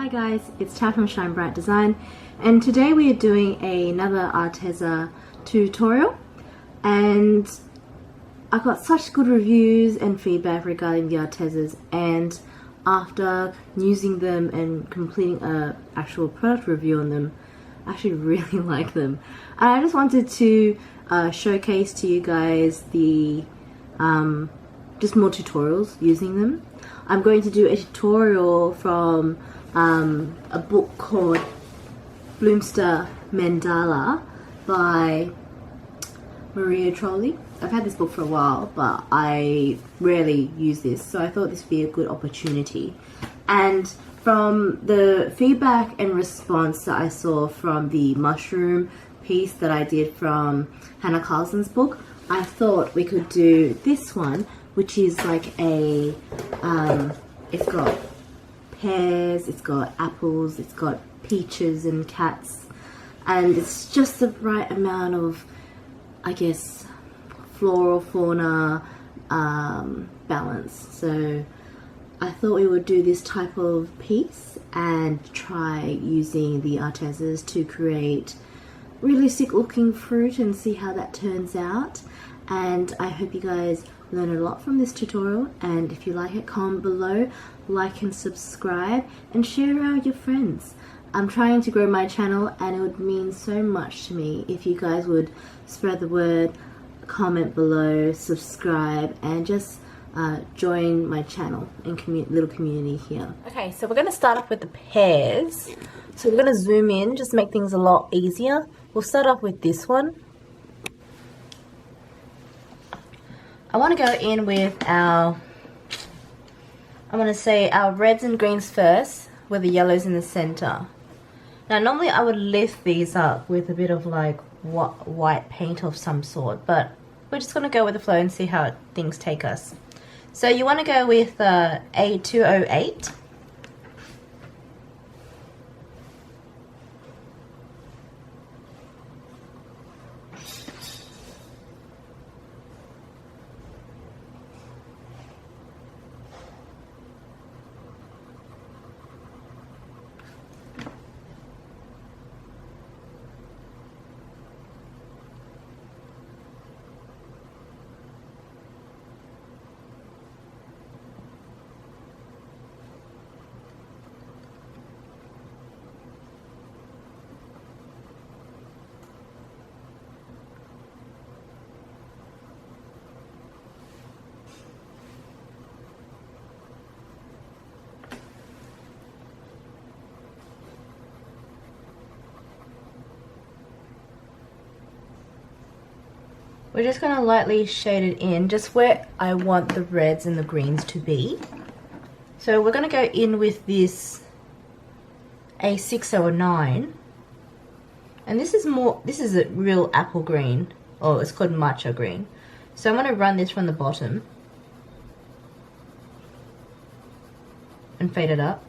Hi guys, it's Chad from Shine Bright Design, and today we are doing another Arteza tutorial, and I got such good reviews and feedback regarding the Artezas, and after using them and completing a actual product review on them, I actually really like them. And I just wanted to showcase to you guys the just more tutorials using them. I'm going to do a tutorial from a book called Bloomstermandala by Trolle. I've had this book for a while, but I rarely use this, so I thought this would be a good opportunity. And from the feedback and response that I saw from the mushroom piece that I did from Hannah Carlson's book, I thought we could do this one, which is like a, it's got pears, it's got apples, it's got peaches and cats, and it's just the right amount of, I guess, floral fauna balance. So I thought we would do this type of piece and try using the Artezas to create realistic looking fruit and see how that turns out. And I hope you guys learn a lot from this tutorial, and if you like it, comment below, like and subscribe, and share around with your friends. I'm trying to grow my channel, and it would mean so much to me if you guys would spread the word, comment below, subscribe, and just join my channel and little community here. Okay, so we're going to start off with the pears. So we're going to zoom in, just make things a lot easier. We'll start off with this one. I want to go in with our, I want to say our reds and greens first, with the yellows in the center. Now normally I would lift these up with a bit of like white paint of some sort, but we're just going to go with the flow and see how things take us. So you want to go with A208. We're just going to lightly shade it in, just where I want the reds and the greens to be. So we're going to go in with this A609. And this is a real apple green, or it's called matcha green. So I'm going to run this from the bottom and fade it up.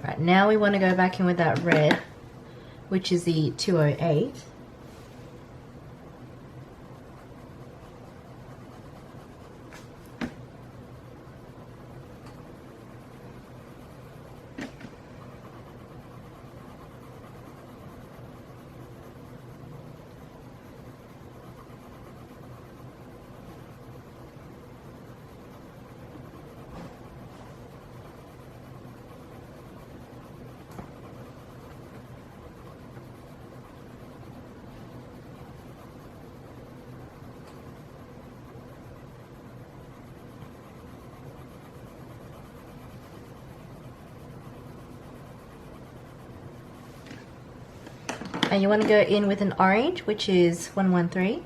Right, now we want to go back in with that red, which is the 208. And you want to go in with an orange, which is 113.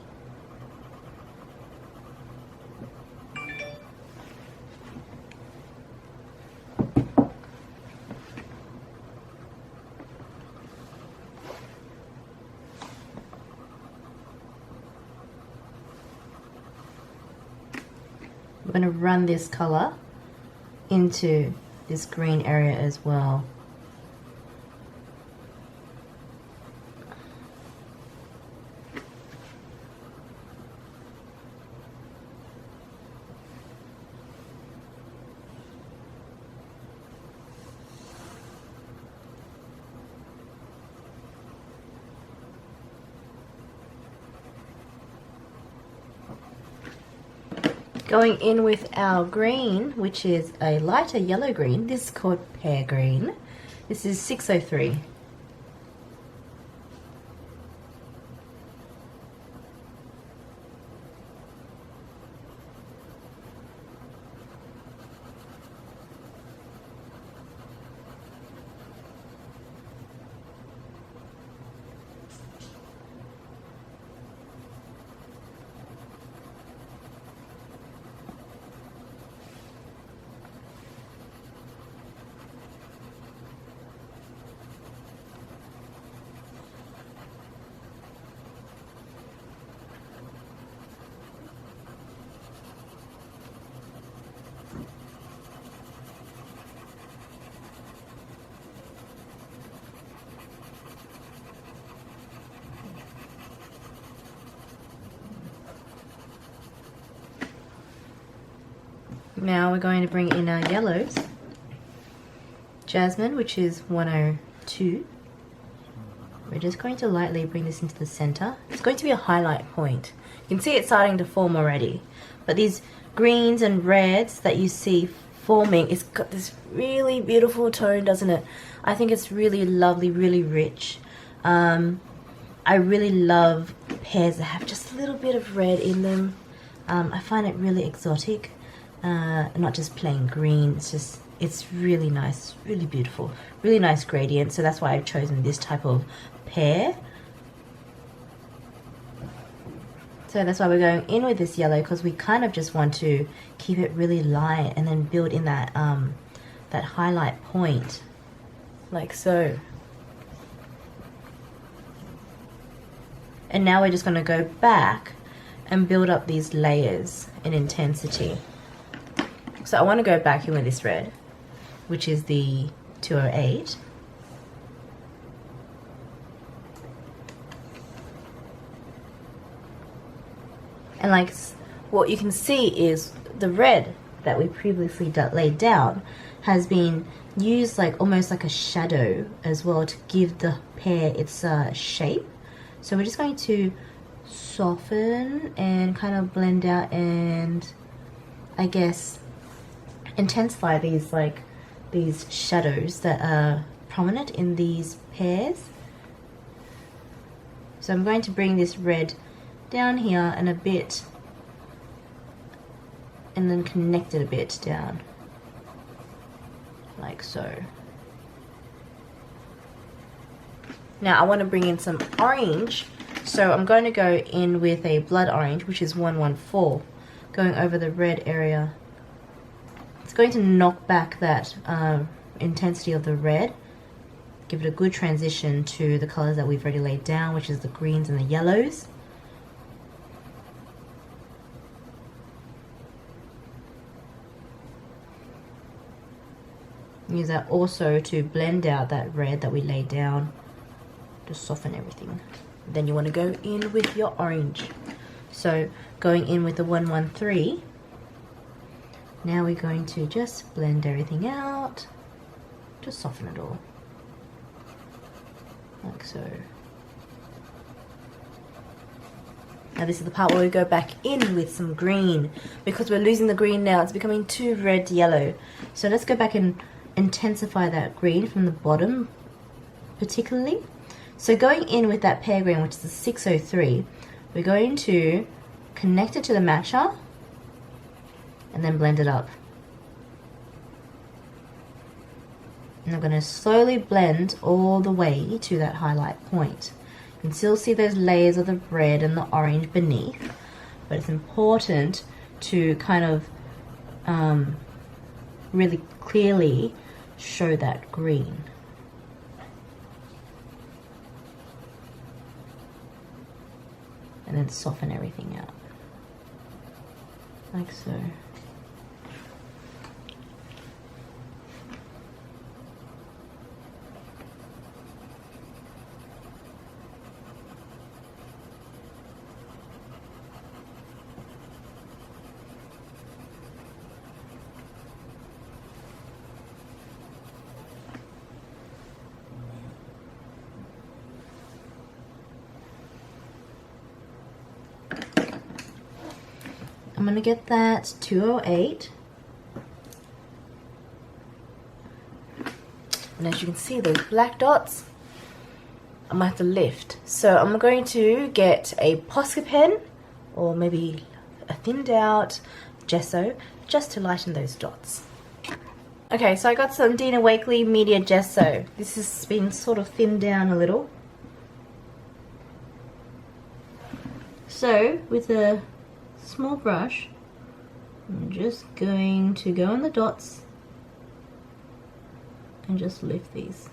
we're going to run this color into this green area as well. Going in with our green, which is a lighter yellow green. This is called pear green. This is 603. Now we're going to bring in our yellows. Jasmine, which is 102. We're just going to lightly bring this into the center. It's going to be a highlight point. You can see it starting to form already. But these greens and reds that you see forming, it's got this really beautiful tone, doesn't it? I think it's really lovely, really rich. I really love pears that have just a little bit of red in them. I find it really exotic. Not just plain green, it's really nice, really beautiful, really nice gradient. So that's why I've chosen this type of pear. So that's why we're going in with this yellow, because we kind of just want to keep it really light and then build in that that highlight point, like so. And now we're just going to go back and build up these layers in intensity. So I want to go back in with this red, which is the 208. And like what you can see is the red that we previously laid down has been used like almost like a shadow as well to give the pear its shape. So we're just going to soften and kind of blend out and I guess intensify these shadows that are prominent in these pears. So I'm going to bring this red down here and a bit, and then connect it a bit down, like so. Now I want to bring in some orange, so I'm going to go in with a blood orange, which is 114, going over the red area. It's going to knock back that intensity of the red, give it a good transition to the colors that we've already laid down, which is the greens and the yellows. Use that also to blend out that red that we laid down, to soften everything. Then you want to go in with your orange. So going in with the 113. Now we're going to just blend everything out, just soften it all, like so. Now this is the part where we go back in with some green, because we're losing the green now, it's becoming too red yellow. So let's go back and intensify that green from the bottom particularly. So going in with that pear green, which is the 603, we're going to connect it to the matcher and then blend it up. And I'm going to slowly blend all the way to that highlight point. You can still see those layers of the red and the orange beneath, but it's important to kind of really clearly show that green. And then soften everything out, like so. I'm gonna get that 208. And as you can see, those black dots, I might have to lift. So I'm going to get a Posca pen, or maybe a thinned out gesso, just to lighten those dots. Okay, so I got some Dina Wakley Media Gesso. This has been sort of thinned down a little. So with a small brush, I'm just going to go on the dots and just lift these.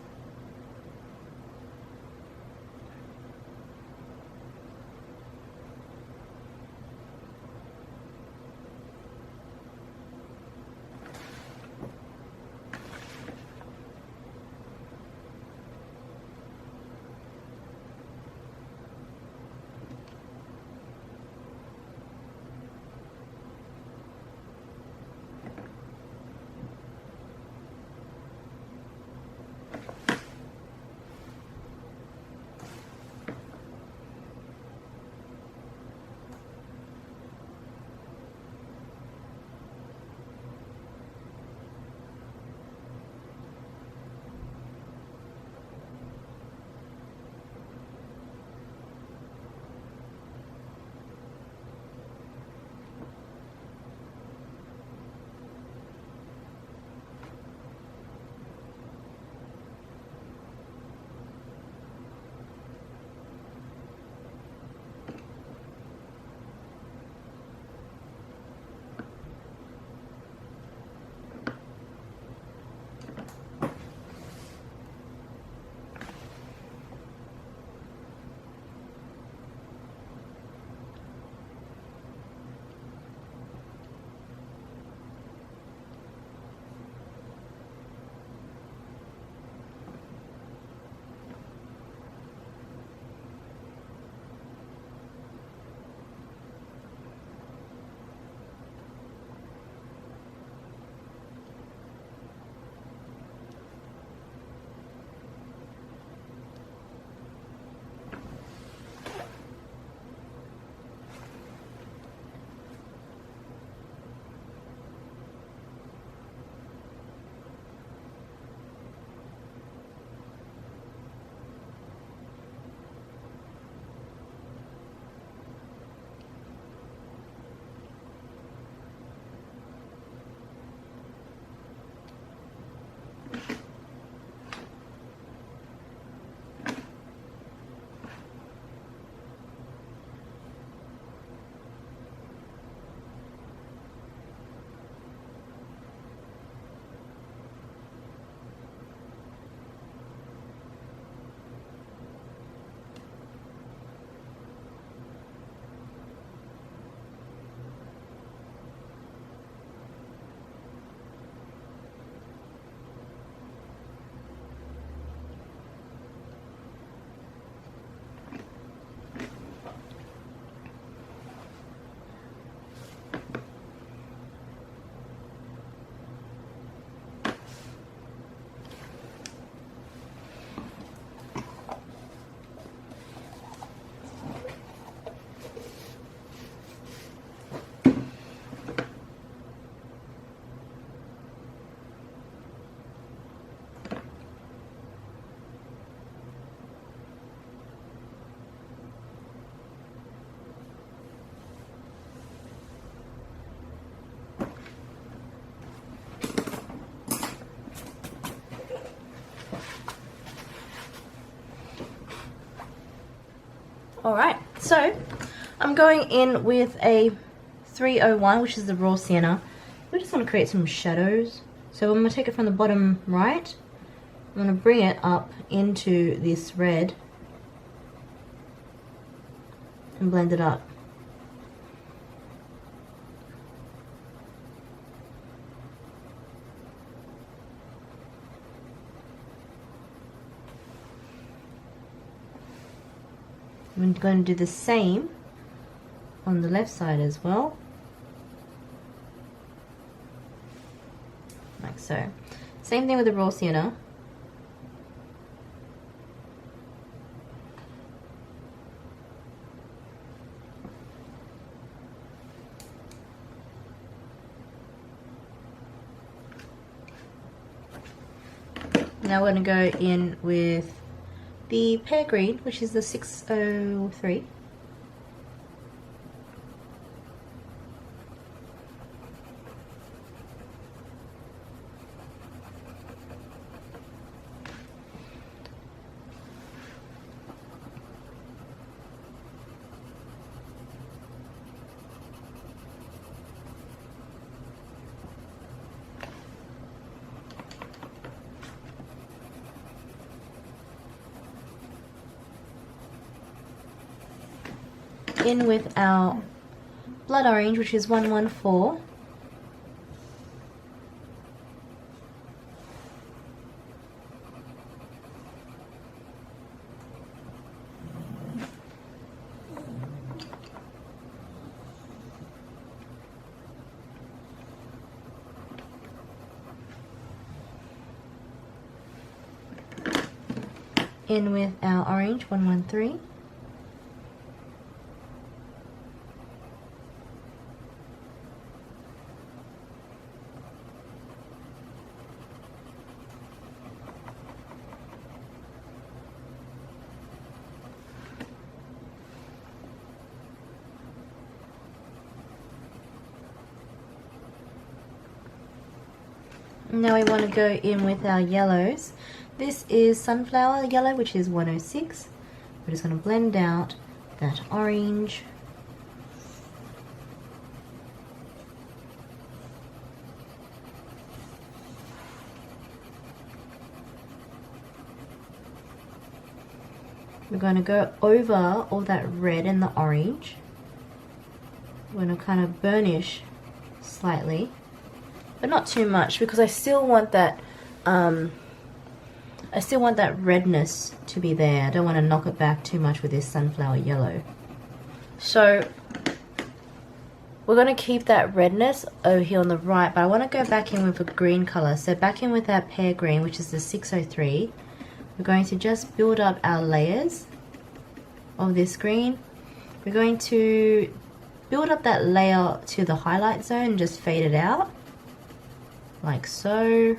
Alright, so I'm going in with a 301, which is the raw sienna. We just want to create some shadows. So I'm going to take it from the bottom right. I'm going to bring it up into this red and blend it up. I'm going to do the same on the left side as well, like so. Same thing with the raw sienna. Now we're going to go in with the pear green, which is the 603. In with our blood orange, which is 114. In with our orange, 113. Now we want to go in with our yellows. This is sunflower yellow, which is 106. We're just going to blend out that orange. We're going to go over all that red and the orange. We're going to kind of burnish slightly, but not too much, because I still want that redness to be there. I don't want to knock it back too much with this sunflower yellow. So we're going to keep that redness over here on the right, but I want to go back in with a green color. So back in with that pear green, which is the 603. We're going to just build up our layers of this green. We're going to build up that layer to the highlight zone and just fade it out, like so.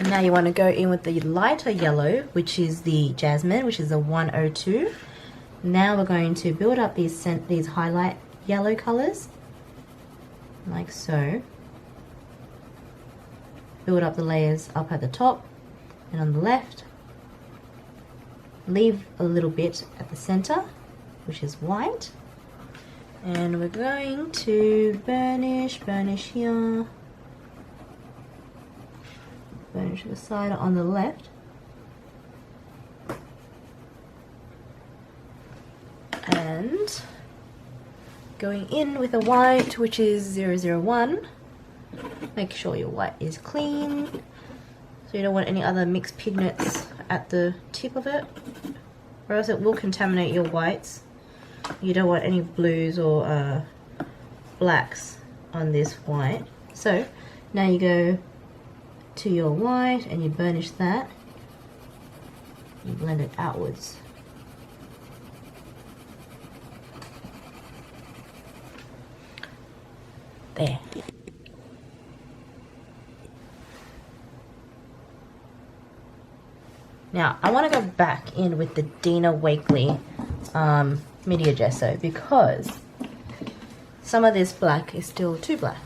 Now you want to go in with the lighter yellow, which is the jasmine, which is the 102. Now we're going to build up these highlight yellow colors, like so. Build up the layers up at the top and on the left. Leave a little bit at the center, which is white. And we're going to burnish here. Burnish the side on the left. And going in with a white, which is 001. Make sure your white is clean, so you don't want any other mixed pigments at the tip of it, or else it will contaminate your whites. You don't want any blues or blacks on this white. So now you go to your white and you burnish that. You blend it outwards. There. Now I want to go back in with the Dina Wakley Media Gesso, because some of this black is still too black.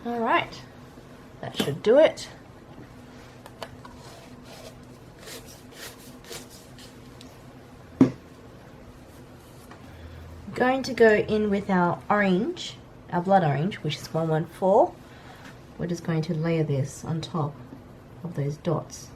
Alright, that should do it. I'm going to go in with our orange, our blood orange, which is 114. We're just going to layer this on top of those dots.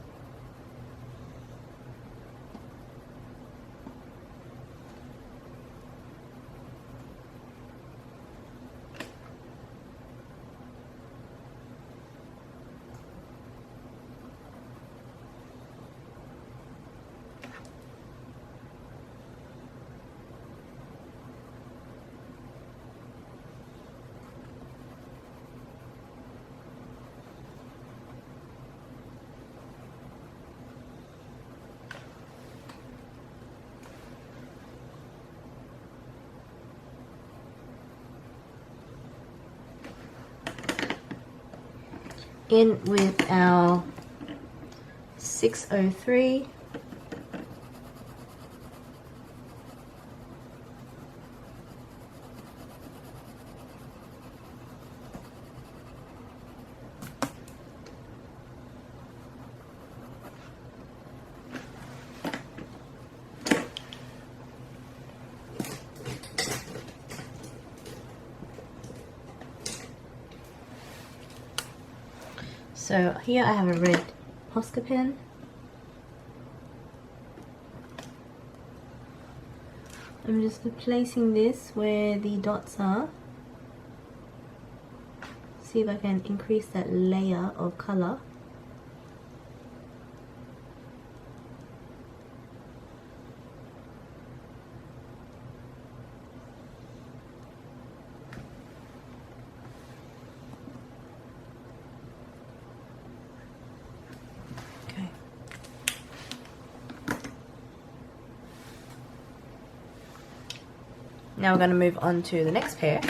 In with our 603. So here I have a red Posca pen. I'm just placing this where the dots are. See if I can increase that layer of color. Now we're going to move on to the next pair.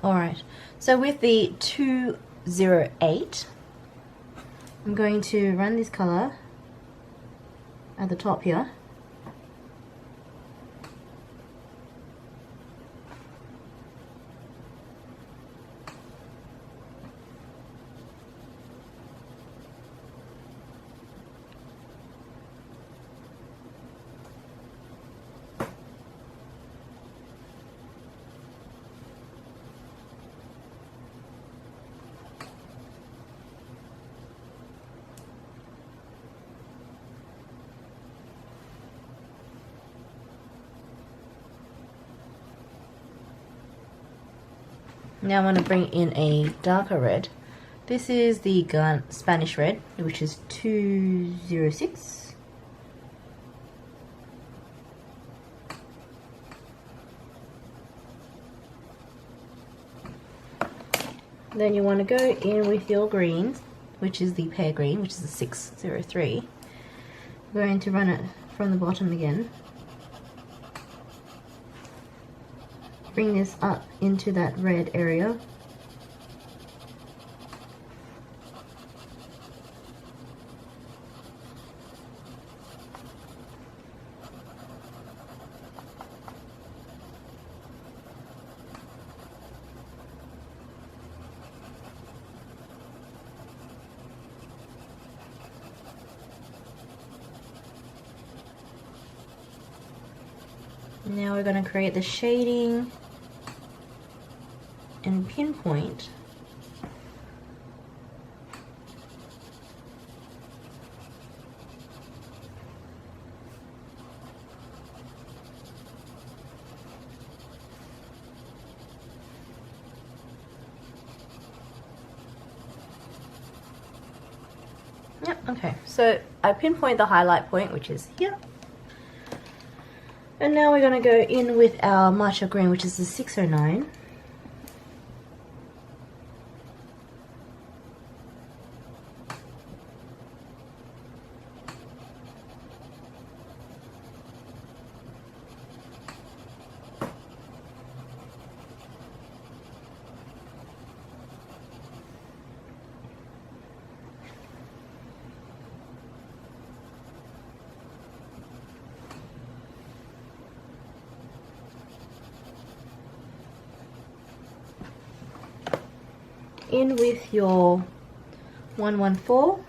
Alright, so with the 208, I'm going to run this color at the top here. Now I'm going to bring in a darker red. This is the Spanish red, which is 206. Then you want to go in with your green, which is the pear green, which is the 603. We're going to run it from the bottom again. Bring this up into that red area. Now we're going to create the shading and pinpoint. Yep, okay, so I pinpoint the highlight point, which is here. And now we're going to go in with our matcha green, which is the 609. in with your 114.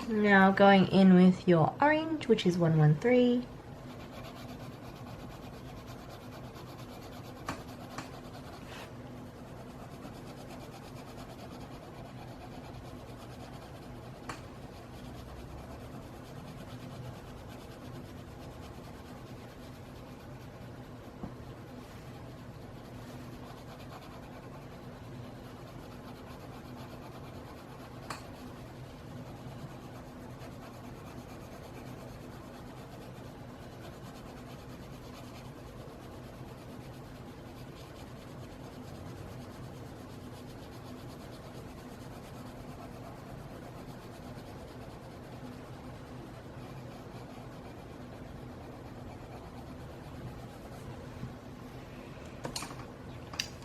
Now going in with your orange, which is 113.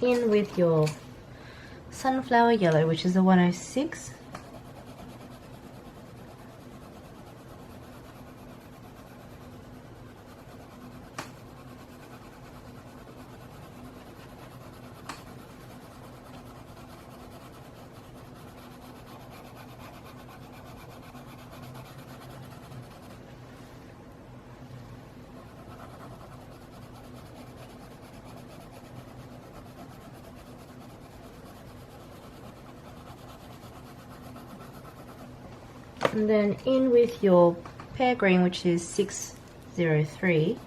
In with your sunflower yellow, which is the 106. And then in with your pear green, which is 603.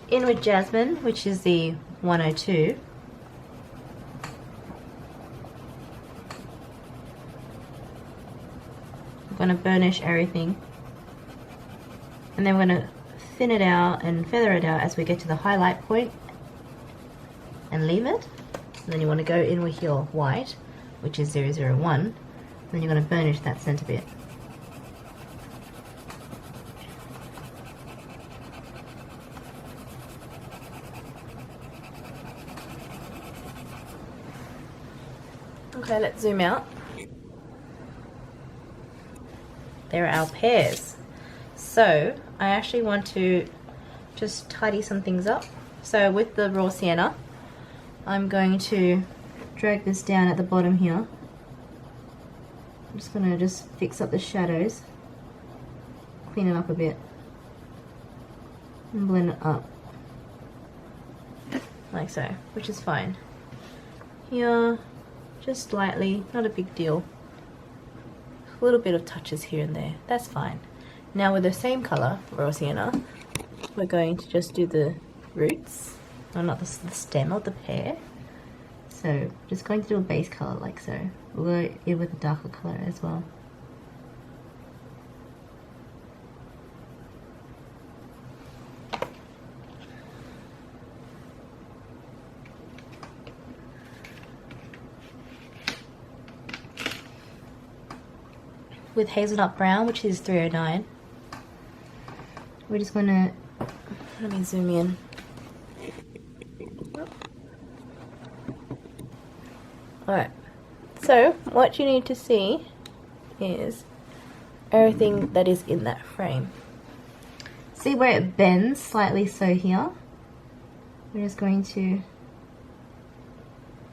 In with jasmine, which is the 102. I'm going to burnish everything, and then we're going to thin it out and feather it out as we get to the highlight point and leave it. And then you want to go in with your white, which is 001, and then you're going to burnish that center bit. Okay, let's zoom out. There are our pears. So I actually want to just tidy some things up. So with the raw sienna, I'm going to drag this down at the bottom here. I'm just going to fix up the shadows, clean it up a bit, and blend it up like so, which is fine. Here, just slightly, not a big deal. A little bit of touches here and there, that's fine. Now with the same color, raw sienna, we're going to just do the roots, or not the stem of the pear. So just going to do a base color like so. We'll go in with a darker color as well. with hazelnut brown, which is 309. We're just gonna, let me zoom in. Alright, so what you need to see is everything that is in that frame. See where it bends slightly so here? We're just going to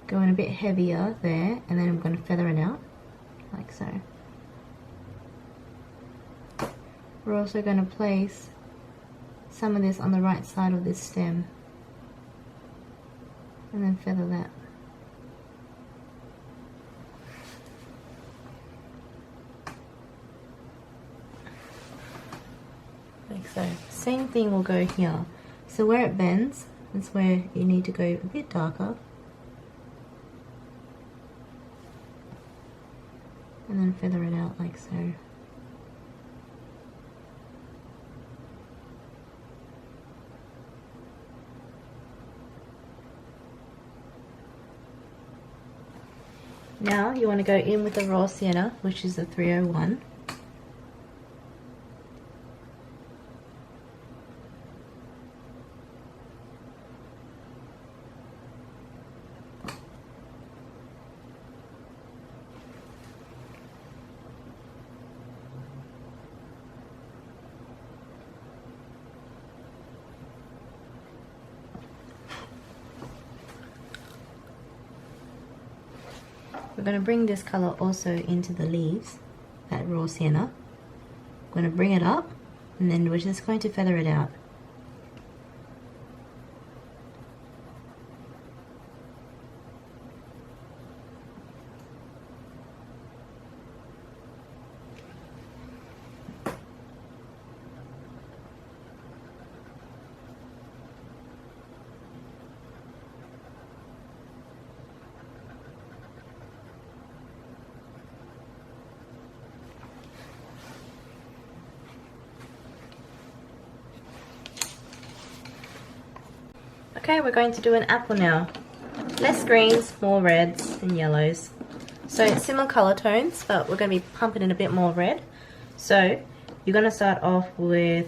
go in a bit heavier there, and then I'm going to feather it out, like so. We're also going to place some of this on the right side of this stem, and then feather that. Like so. Same thing will go here. So where it bends, that's where you need to go a bit darker. And then feather it out like so. Now you want to go in with the raw sienna, which is the 301. We're going to bring this color also into the leaves, that raw sienna. I'm going to bring it up, and then we're just going to feather it out. Okay, we're going to do an apple now. Less greens, more reds and yellows. So it's similar color tones, but we're going to be pumping in a bit more red. So you're going to start off with,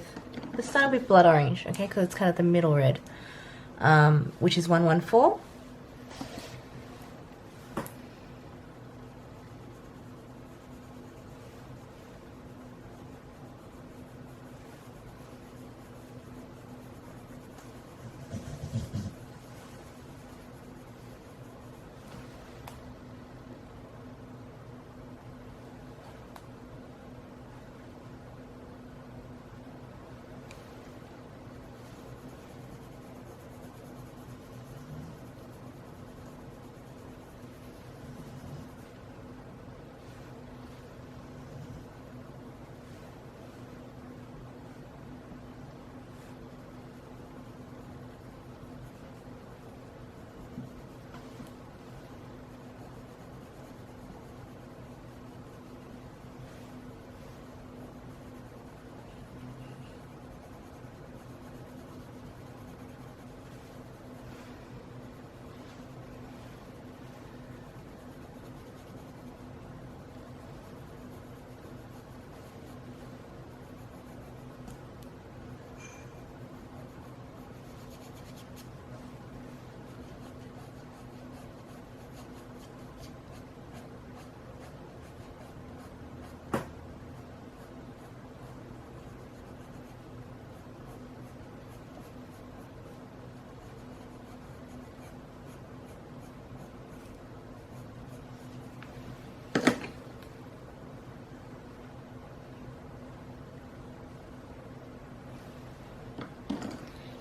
let's start with blood orange, okay, because it's kind of the middle red, which is 114.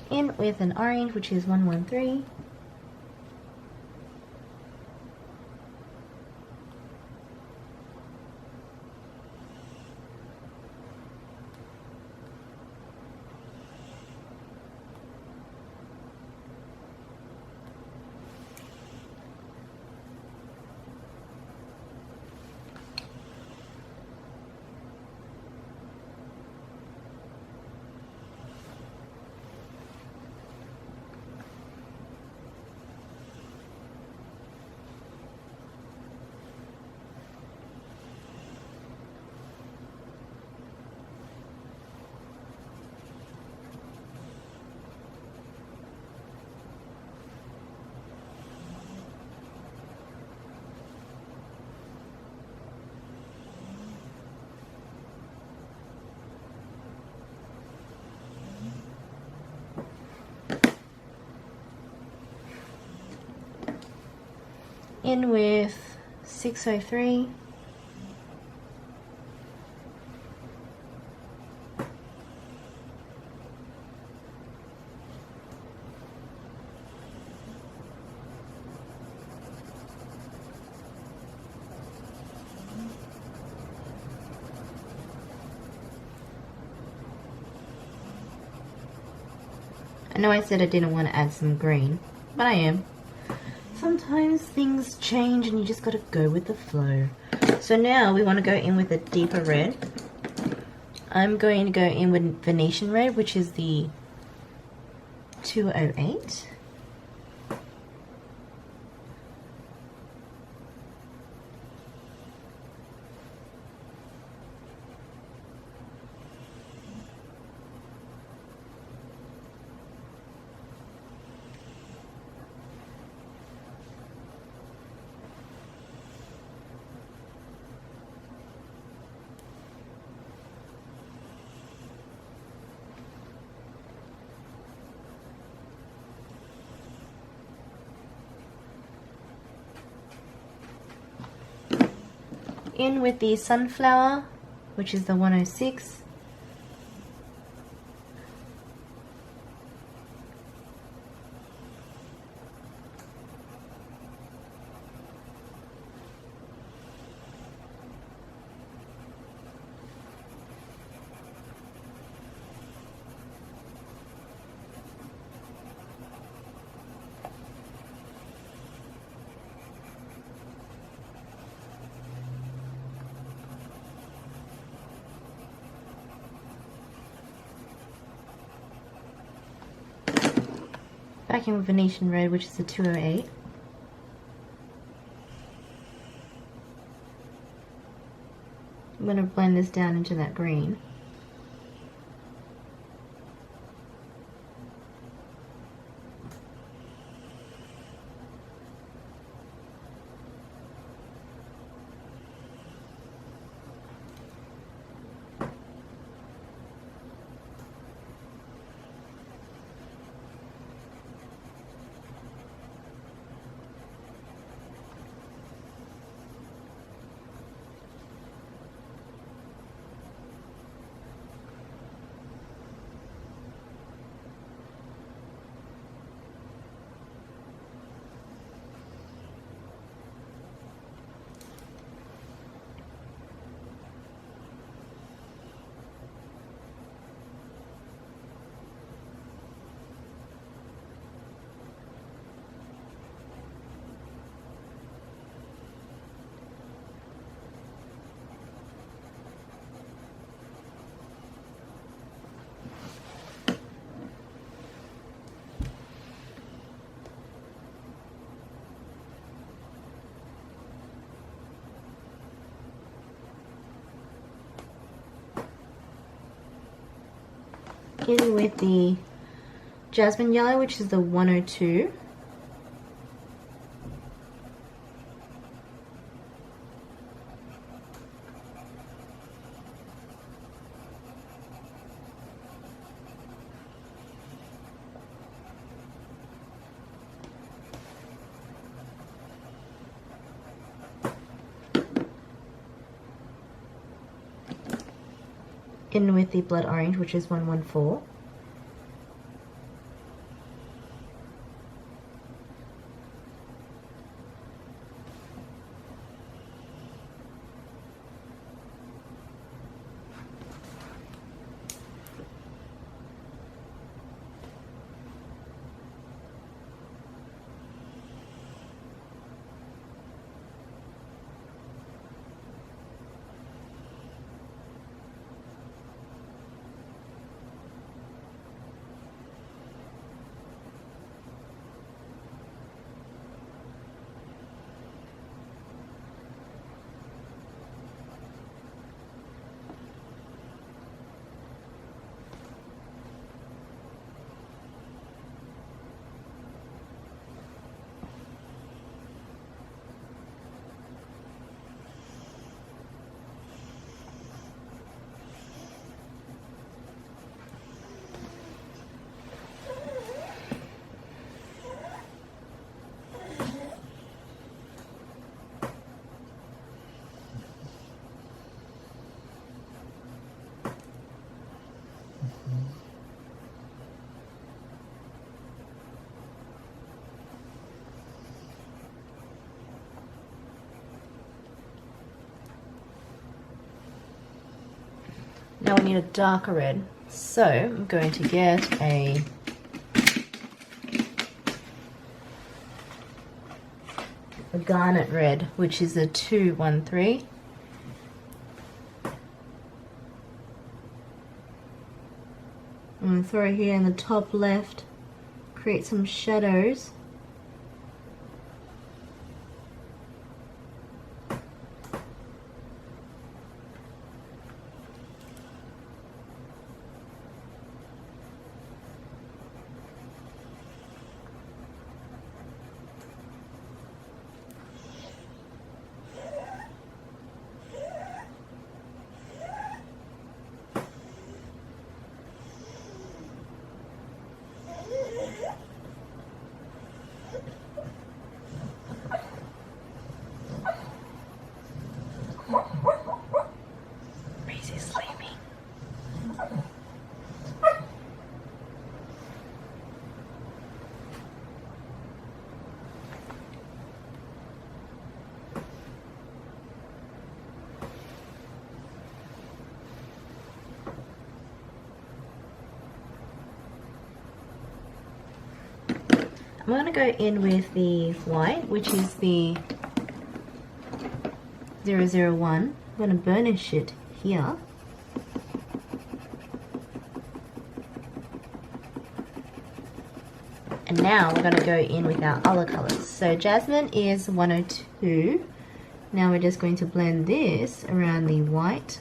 In with an orange, which is 113. In with 603. I know I said I didn't want to add some green, but I am. Sometimes things change and you just gotta go with the flow. So now we want to go in with a deeper red. I'm going to go in with Venetian red, which is the 208. In with the sunflower, which is the 106. Back in with Venetian red, which is the 208. I'm going to blend this down into that green. In with the jasmine yellow, which is the 102. In with the blood orange, which is 114. Now we need a darker red. So I'm going to get a garnet red, which is a 213. I'm going to throw it here in the top left, create some shadows. Raisy's sleeping. I'm going to go in with the white, which is the 001. I'm going to burnish it here. And now we're going to go in with our other colors. So jasmine is 102. Now we're just going to blend this around the white.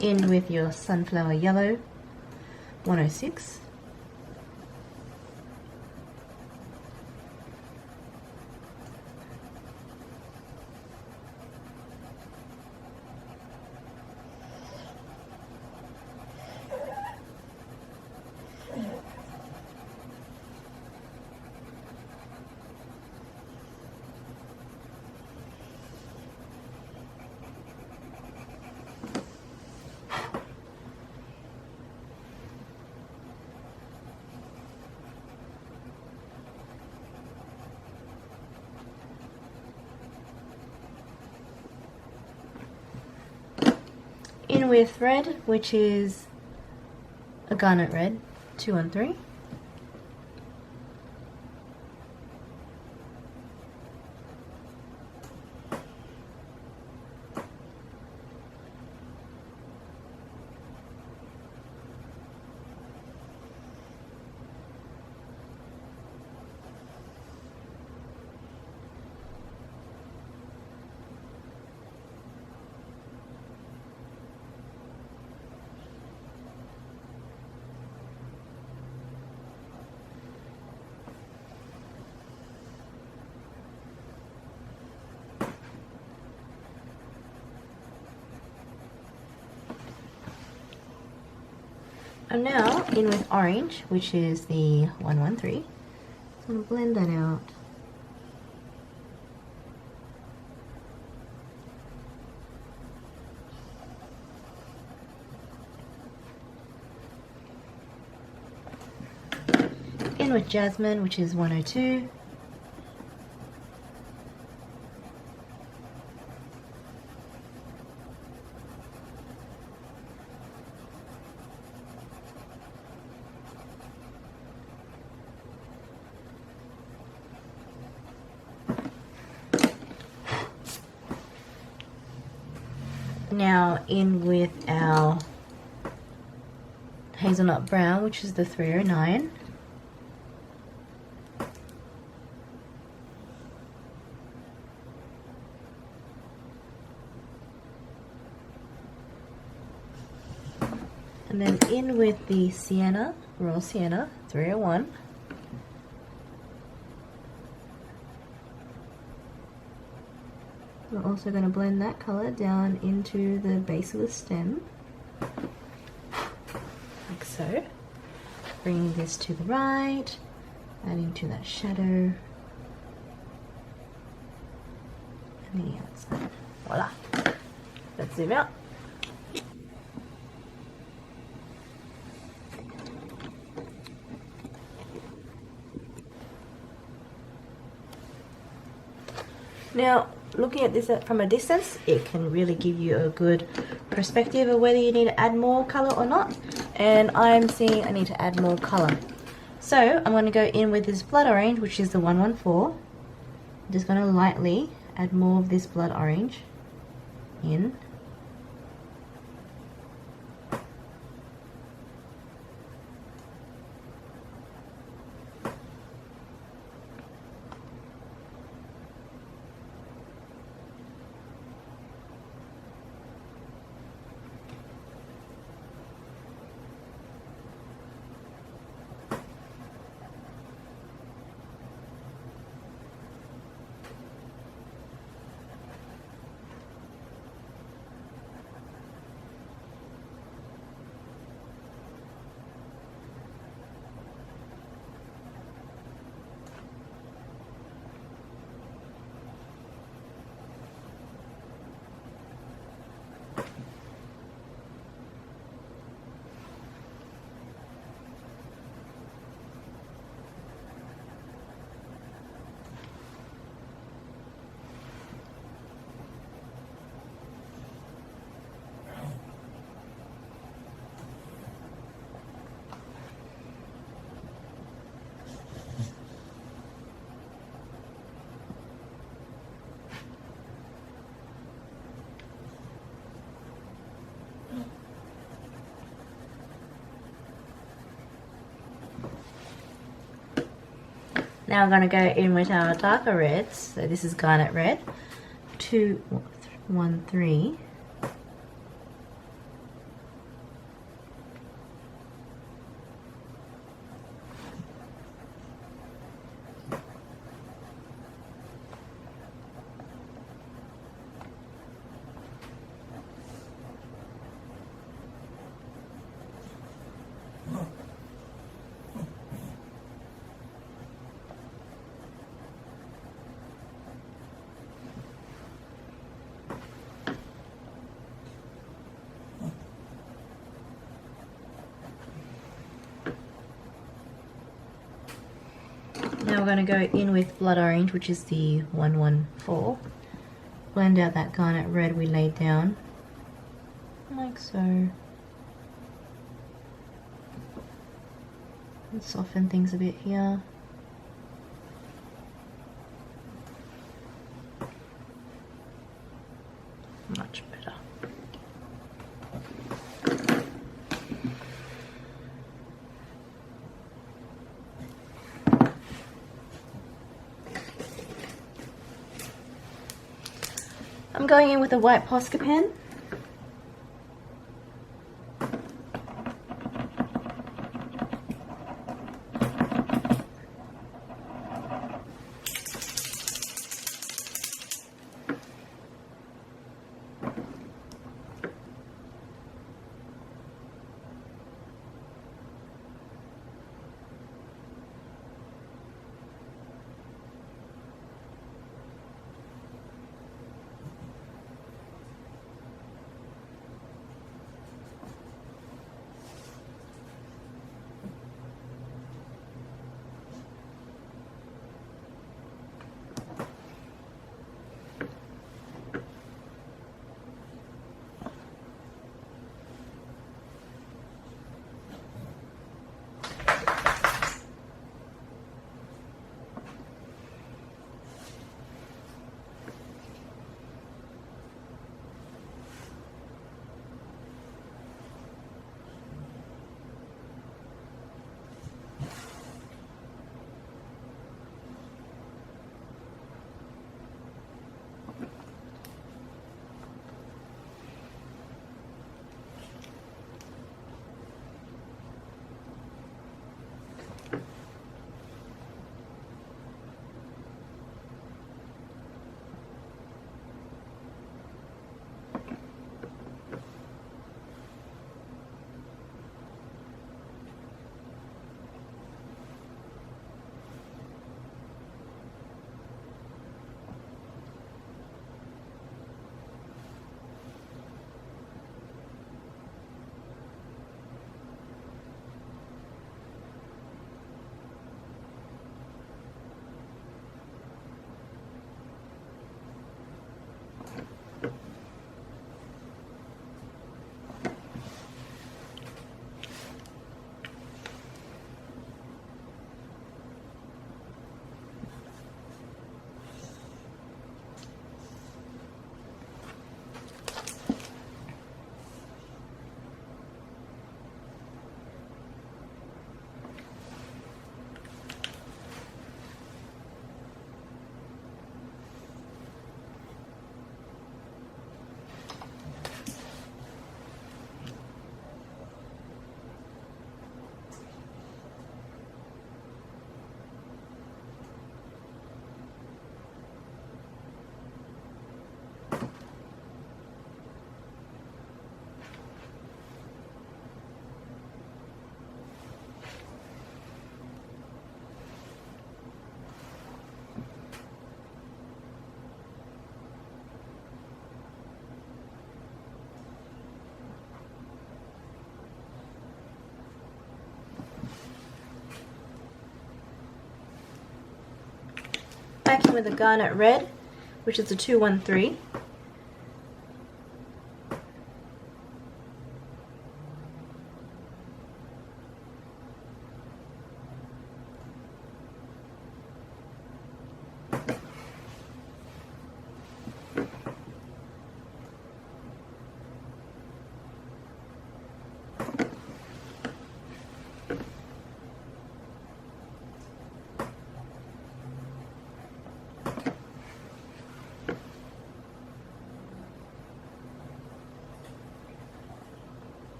In with your sunflower yellow, 106. In with red, which is a garnet red, 213. I'm now in with orange, which is the 113. I'm going to blend that out. In with jasmine, which is 102. Now in with our hazelnut brown, which is the 309. And then in with the sienna, raw sienna, 301. We're also going to blend that color down into the base of the stem, like so. Bringing this to the right, adding to that shadow, and the outside. Voila! Let's zoom out. Now, looking at this from a distance, it can really give you a good perspective of whether you need to add more color or not. And I'm seeing I need to add more color. So I'm going to go in with this blood orange, which is the 114. I'm just going to lightly add more of this blood orange in. Now I'm going to go in with our darker reds. So this is garnet red, 213. Now we're going to go in with blood orange, which is the 114. Blend out that garnet red we laid down, like so. And soften things a bit here. Much better. I'm going in with a white Posca pen. back in with the garnet red, which is a 213.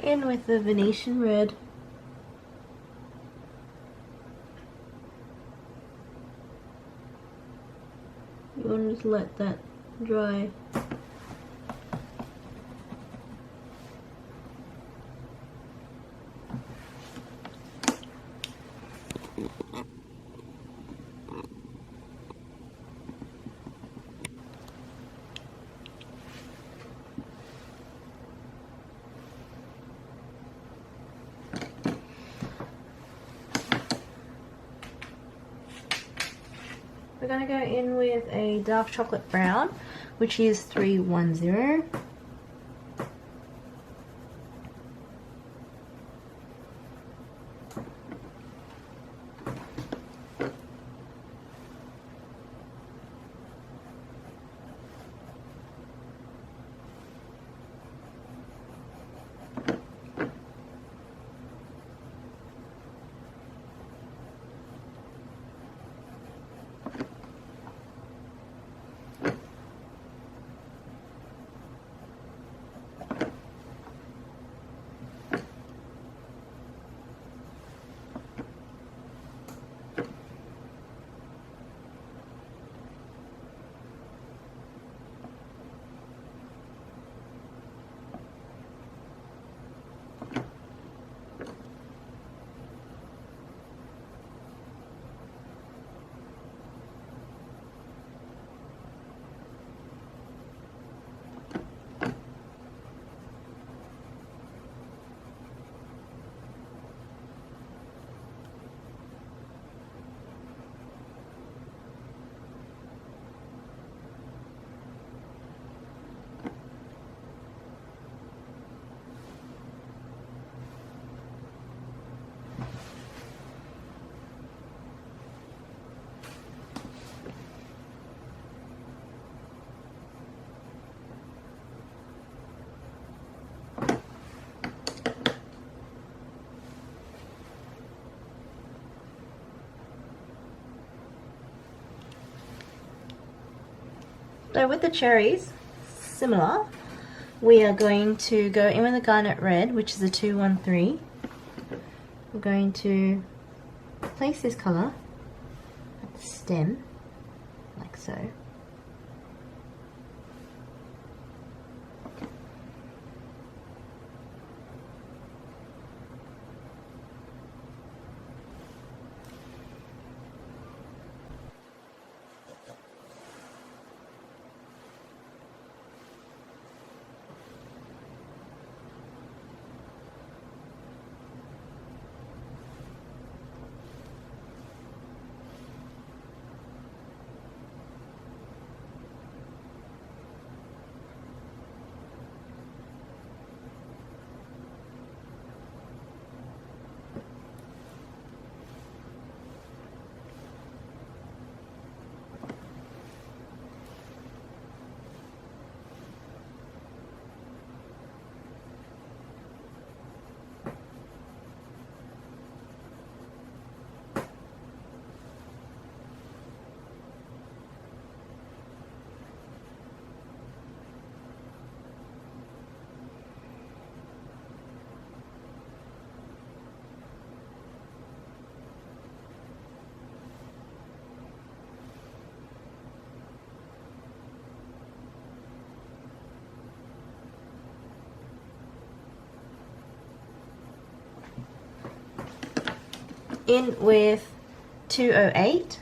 In with the Venetian red. You want to just let that dry. We're going to go in with a dark chocolate brown, which is 310. So with the cherries, similar, we are going to go in with the garnet red, which is a 213. We're going to place this colour at the stem, like so. In with 208.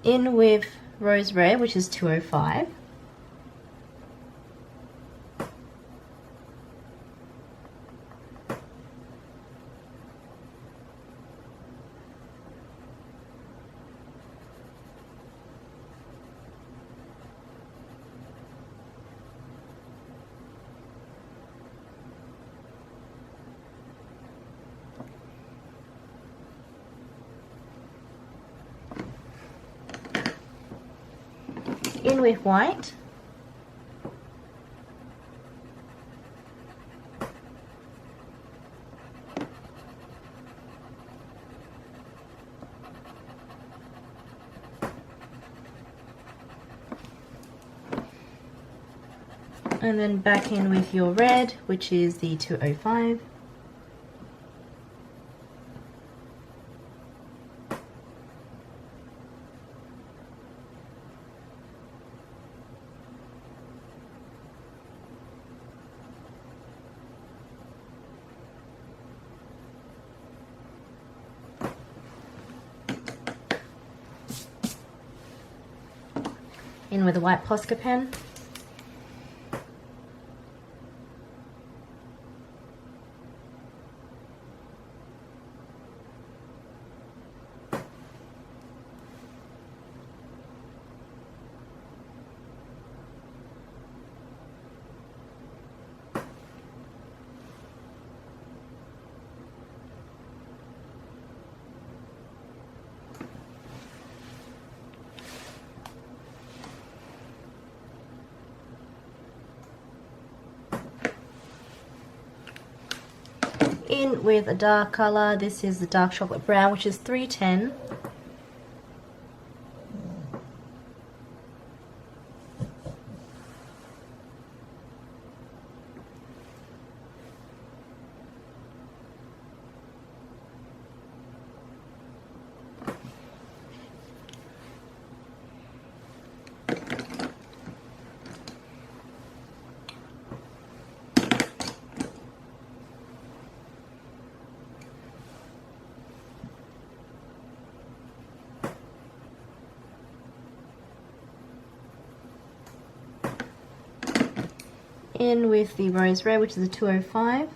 In with rose red, which is 205. In with white. And then back in with your red, which is the 205. In with a white Posca pen. In with a dark color, this is the dark chocolate brown, which is 310. In with the rose red, which is a 205.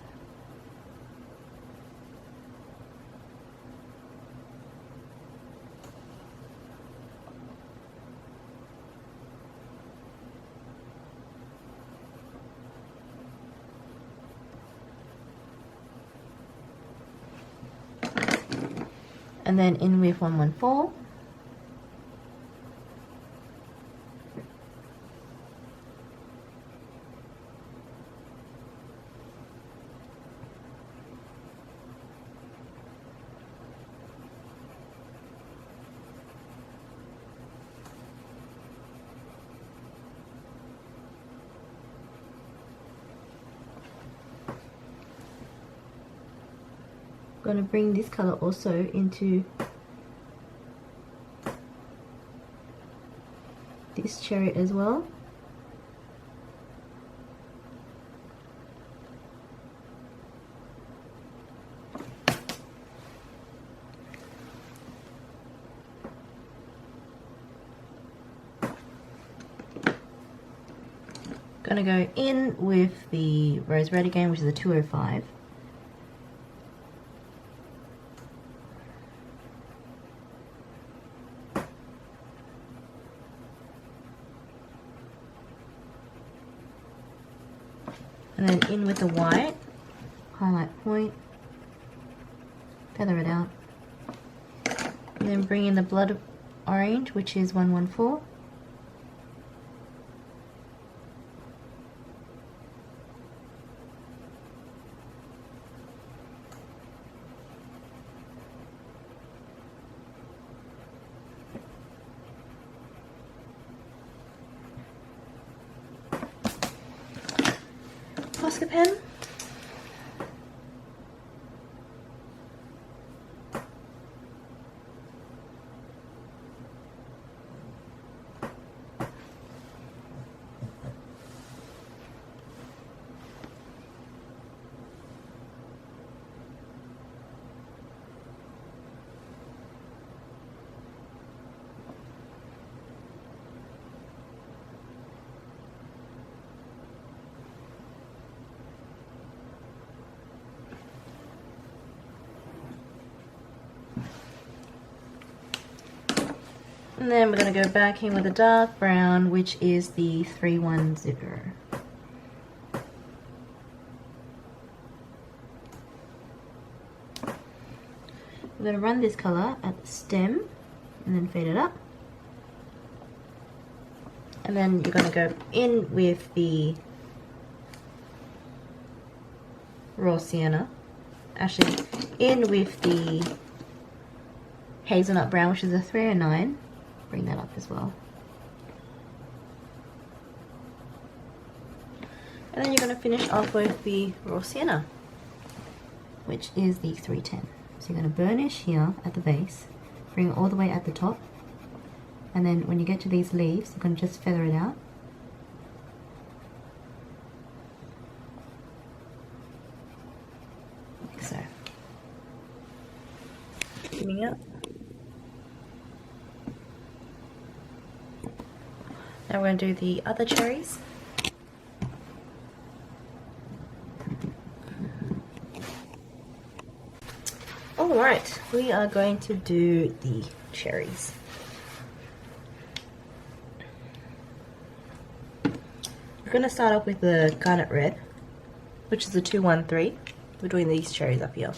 And then in with 114. I'm going to bring this color also into this cherry as well. Gonna go in with the rose red again, which is a 205. And then in with the white, highlight point, feather it out. And then bring in the blood orange, which is 114. Posca pen. And then we're going to go back in with a dark brown, which is the 310. We're going to run this colour at the stem and then fade it up. And then you're going to go in with the raw sienna, actually in with the hazelnut brown, which is a 309. Bring that up as well. And then you're going to finish off with the raw sienna, which is the 310. So you're going to burnish here at the base, bring it all the way at the top, and then when you get to these leaves, you're going to just feather it out. Like so. Coming up. Now we're going to do the other cherries. Alright, we are going to do the cherries. We're going to start off with the garnet red, which is a 213. We're doing these cherries up here.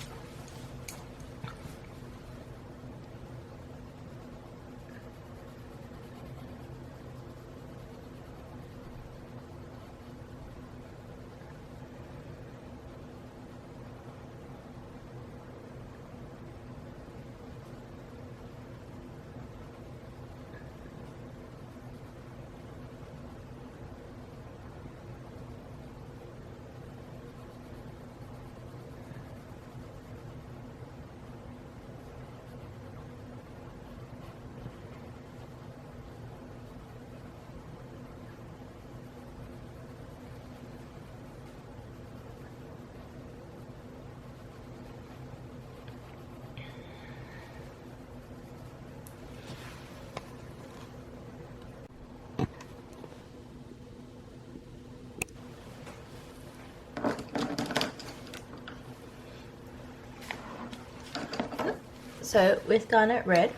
So with garnet red,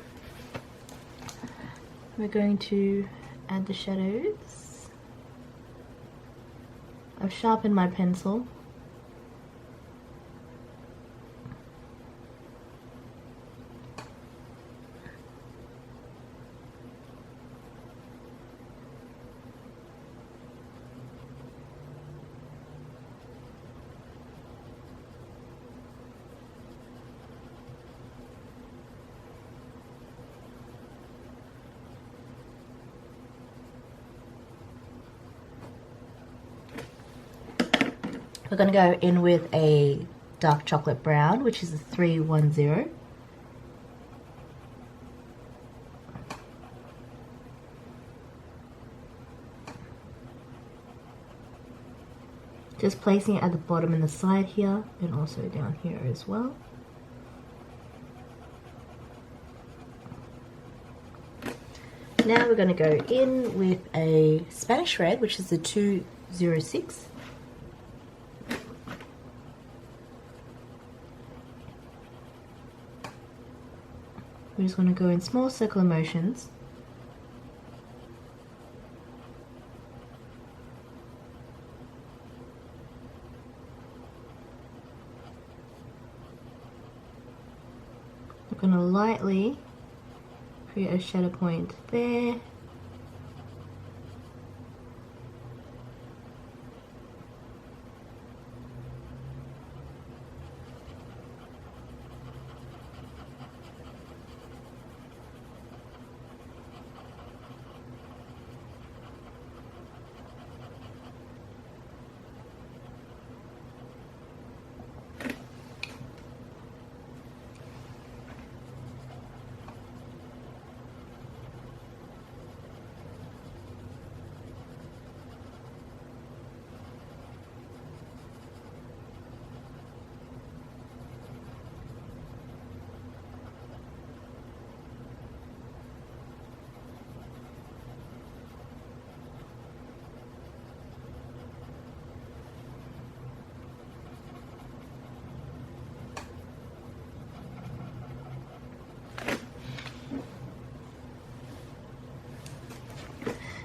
we're going to add the shadows. I've sharpened my pencil. We're going to go in with a dark chocolate brown, which is a 310. Just placing it at the bottom and the side here, and also down here as well. Now we're going to go in with a Spanish red, which is the 06. We're just going to go in small circular motions. We're going to lightly create a shadow point there.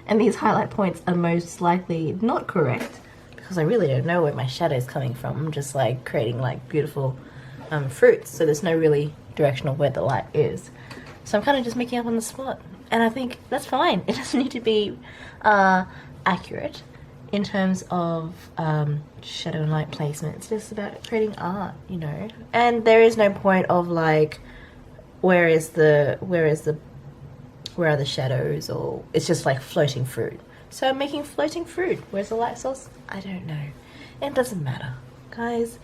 And these highlight points are most likely not correct because I really don't know where my shadow is coming from. I'm just like creating like beautiful fruits, so there's no really direction of where the light is. So I'm kind of just making up on the spot, and I think that's fine. It doesn't need to be accurate in terms of shadow and light placement. It's just about creating art, you know. And there is no point of like, where are the shadows, or it's just like floating fruit. So I'm making floating fruit. Where's the light source? I don't know. It doesn't matter. Guys,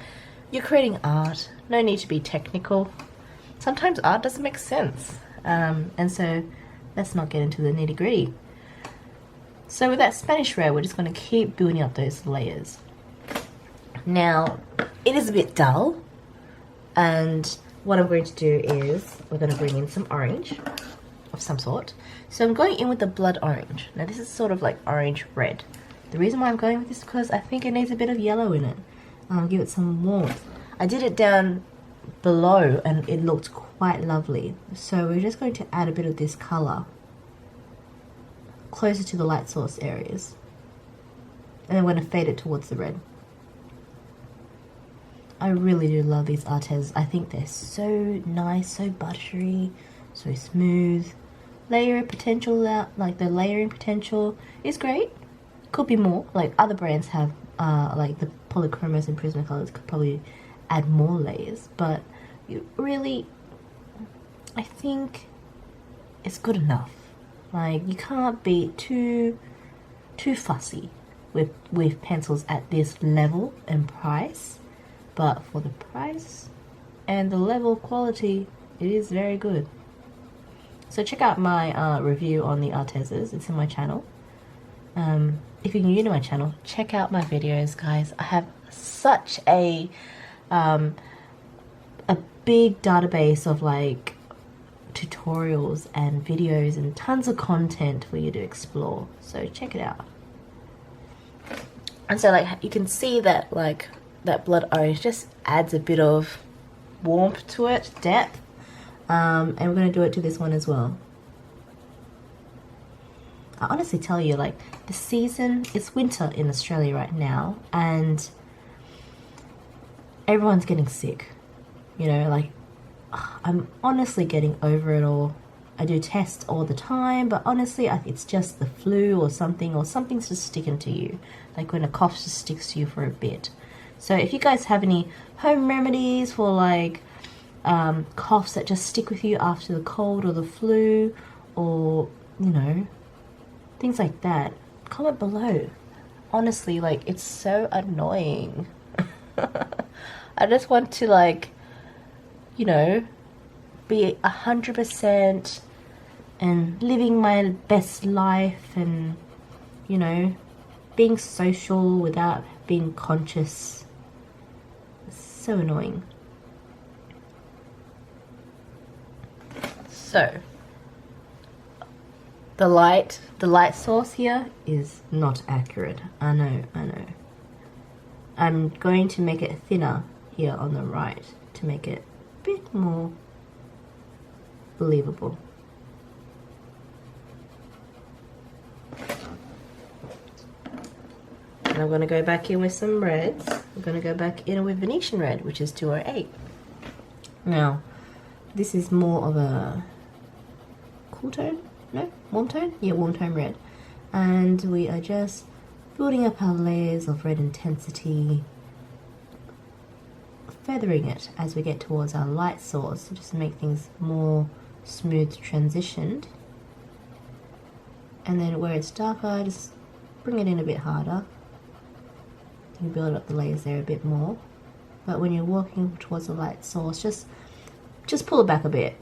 you're creating art. No need to be technical. Sometimes art doesn't make sense. And so let's not get into the nitty gritty. So with that Spanish red, we're just going to keep building up those layers. Now, it is a bit dull. And what I'm going to do is we're going to bring in some orange of some sort. So I'm going in with the blood orange. Now this is sort of like orange red. The reason why I'm going with this is because I think it needs a bit of yellow in it. Give it some warmth. I did it down below and it looked quite lovely. So we're just going to add a bit of this color closer to the light source areas. And then we're going to fade it towards the red. I really do love these Artez. I think they're so nice, so buttery, so smooth. Layering potential out, like the layering potential is great. Could be more. Like other brands have, like the polychromos and Prismacolors could probably add more layers, but you really, I think it's good enough. Like you can't be too fussy with pencils at this level and price, but for the price and the level of quality, it is very good. So check out my review on the Artezes. It's in my channel. If you're new to my channel, check out my videos, guys. I have such a big database of like tutorials and videos and tons of content for you to explore. So check it out. And so like you can see that like that blood orange just adds a bit of warmth to it, depth. And we're going to do it to this one as well. I honestly tell you, like, the season, it's winter in Australia right now, and everyone's getting sick. You know, like, I'm honestly getting over it all. I do tests all the time, but honestly, it's just the flu or something's just sticking to you. Like when a cough just sticks to you for a bit. So if you guys have any home remedies for, like, coughs that just stick with you after the cold or the flu, or you know, things like that, comment below. Honestly, like, it's so annoying. I just want to, like, you know, be 100% and living my best life, and you know, being social without being conscious. It's so annoying. So The light source here is not accurate. I know. I'm going to make it thinner here on the right to make it a bit more believable. And I'm going to go back in with some reds. I'm going to go back in with Venetian red, which is 208. Now, this is more of a cool tone? No? Warm tone? Yeah, warm tone red. And we are just building up our layers of red intensity, feathering it as we get towards our light source, just to make things more smooth transitioned. And then where it's darker, just bring it in a bit harder. You build up the layers there a bit more. But when you're walking towards the light source, just pull it back a bit.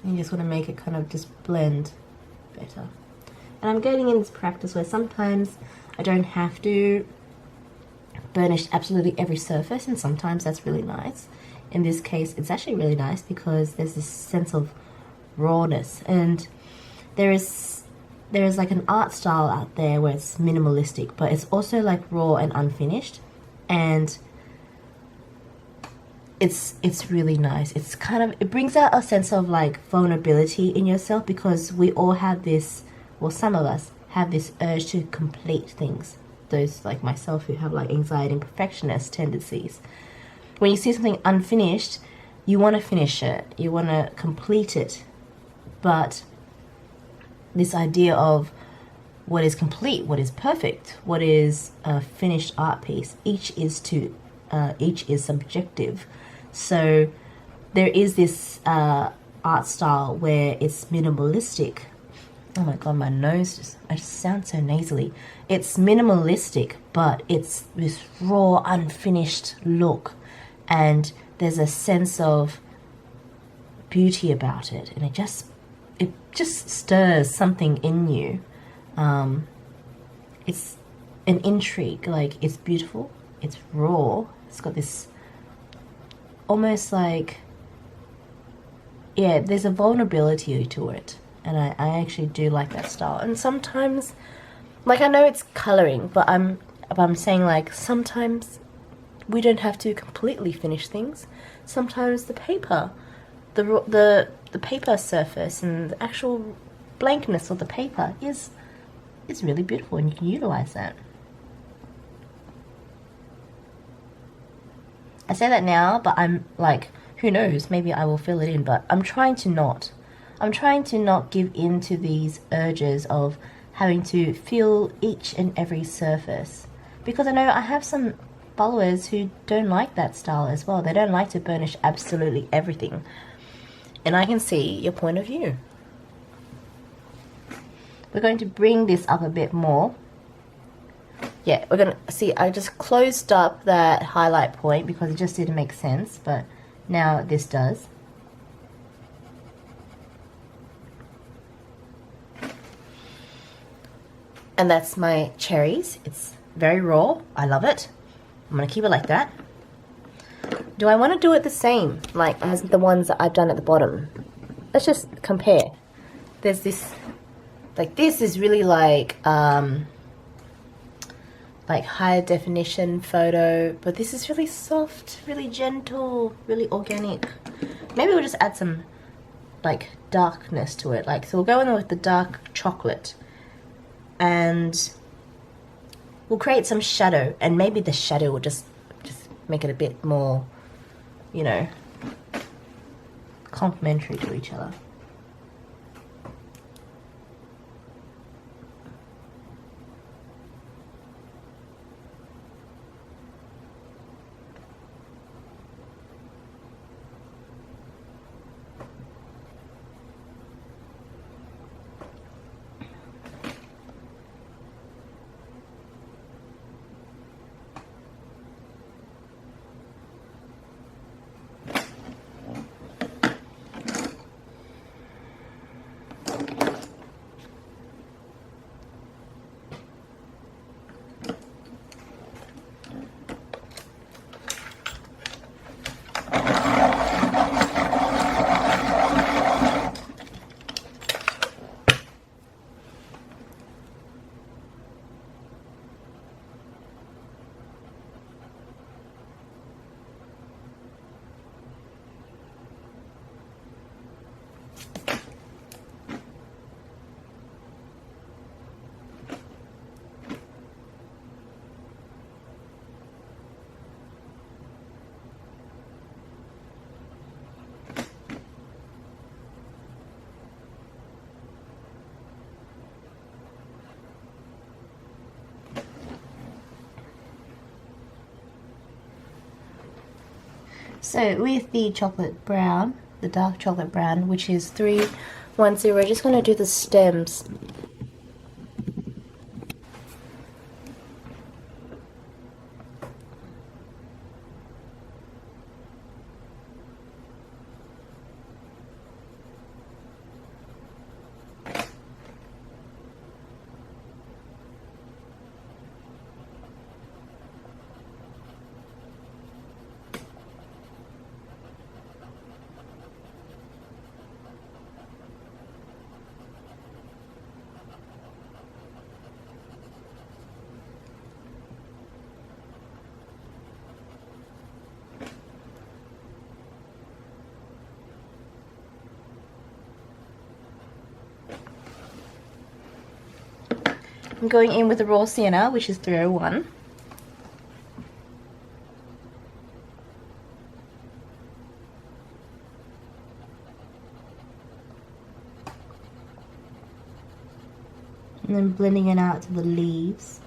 You just want to make it kind of just blend better. And I'm getting in this practice where sometimes I don't have to burnish absolutely every surface, and sometimes that's really nice. In this case, it's actually really nice because there's this sense of rawness, and there is like an art style out there where it's minimalistic, but it's also like raw and unfinished, and it's really nice. It's kind of, it brings out a sense of like vulnerability in yourself, because we all have this, or some of us have this urge to complete things. Those like myself who have like anxiety and perfectionist tendencies. When you see something unfinished, you want to finish it, you want to complete it. But this idea of what is complete, what is perfect, what is a finished art piece, each is subjective. So there is this art style where it's minimalistic. Oh my god, my nose I just sound so nasally. It's minimalistic, but it's this raw, unfinished look, and there's a sense of beauty about it, and it just stirs something in you. It's an intrigue, like it's beautiful, it's raw, it's got this almost like, yeah, there's a vulnerability to it, and I actually do like that style. And sometimes, like, I know it's coloring, but I'm saying, like, sometimes we don't have to completely finish things. Sometimes the paper, the paper surface and the actual blankness of the paper is really beautiful, and you can utilize that. I say that now, but I'm like, who knows, maybe I will fill it in, but I'm trying to not give in to these urges of having to fill each and every surface, because I know I have some followers who don't like that style as well. They don't like to burnish absolutely everything, and I can see your point of view. We're going to bring this up a bit more. Yeah, we're gonna see, I just closed up that highlight point because it just didn't make sense, but now this does. And that's my cherries. It's very raw. I love it. I'm gonna keep it like that. Do I want to do it the same like as the ones that I've done at the bottom? Let's just compare. There's this, like, this is really like higher definition photo, but this is really soft, really gentle, really organic. Maybe we'll just add some like darkness to it. Like, so we'll go in with the dark chocolate, and we'll create some shadow, and maybe the shadow will just make it a bit more, you know, complementary to each other. So with the chocolate brown, the dark chocolate brown, which is 310, we're just going to do the stems. I'm going in with the raw sienna, which is 301. And then blending it out to the leaves.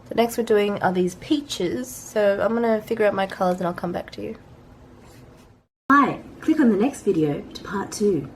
The next we're doing are these peaches, so I'm going to figure out my colours and I'll come back to you. Hi, click on the next video to part 2.